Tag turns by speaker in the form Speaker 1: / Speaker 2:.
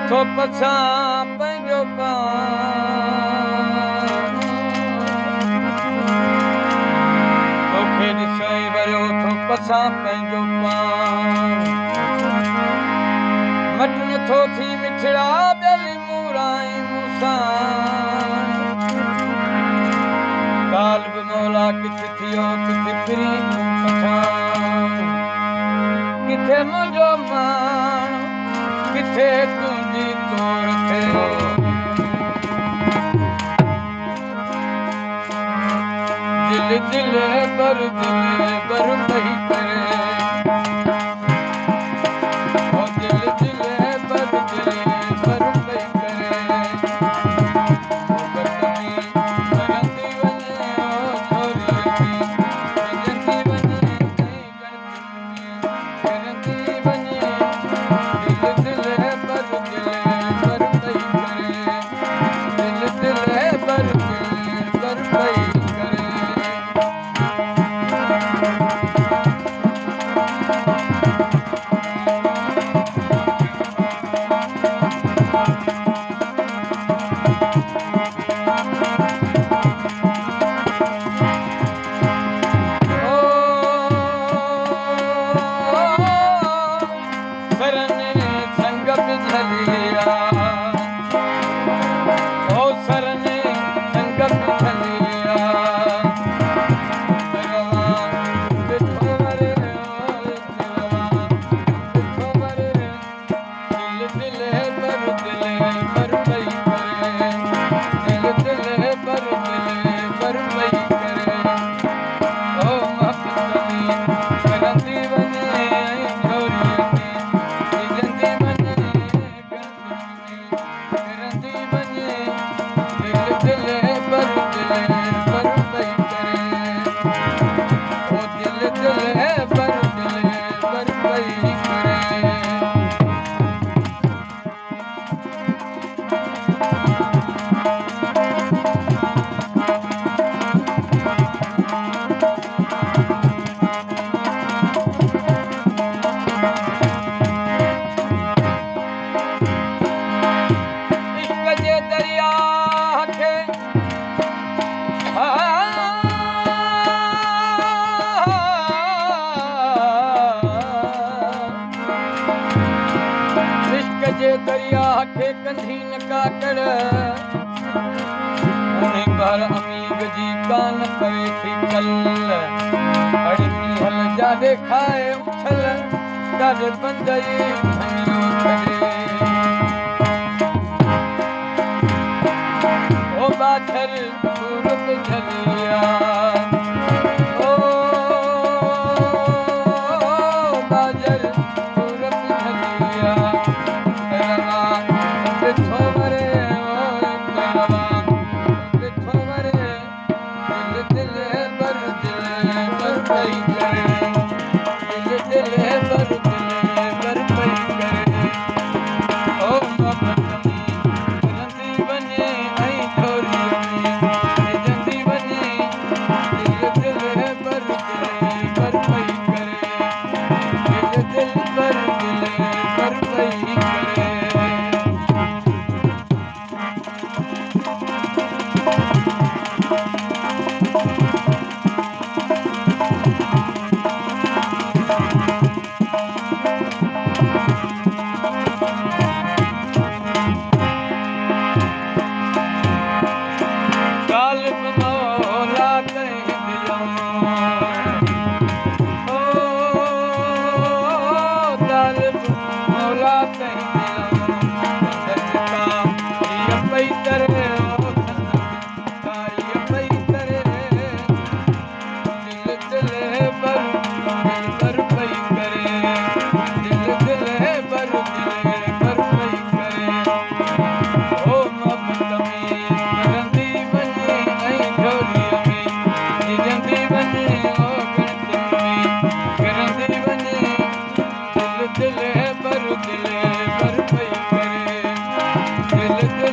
Speaker 1: थो पछा पंहिंजो पान तोखे ॾिसो ई वरियो थो पछा पंहिंजो पान मट नथो थी मिठड़ा ॿियली मूराई मूंसां काल बि मौला किथे थियो किथे फिरी तूं पठान किथे मुंहिंजो मान किथे तुंहिंजी तोर थे दिल दिल बर पई करे ओ दिल दिल बर पई करे करंदी वञे ओ छोरी करंदी वञे करंदी वञे दिल बर पई करे दिल बर पई करे जे दरिया खे कंधी न काकड़ उन्हें बार अमीग जी कान पवे थी कल अड़नी हल जादे खाए उछल जादे बंदई भंगियो करे ओ बाछर सूरत झलिया ओ बाजर सूरत झलिया दिल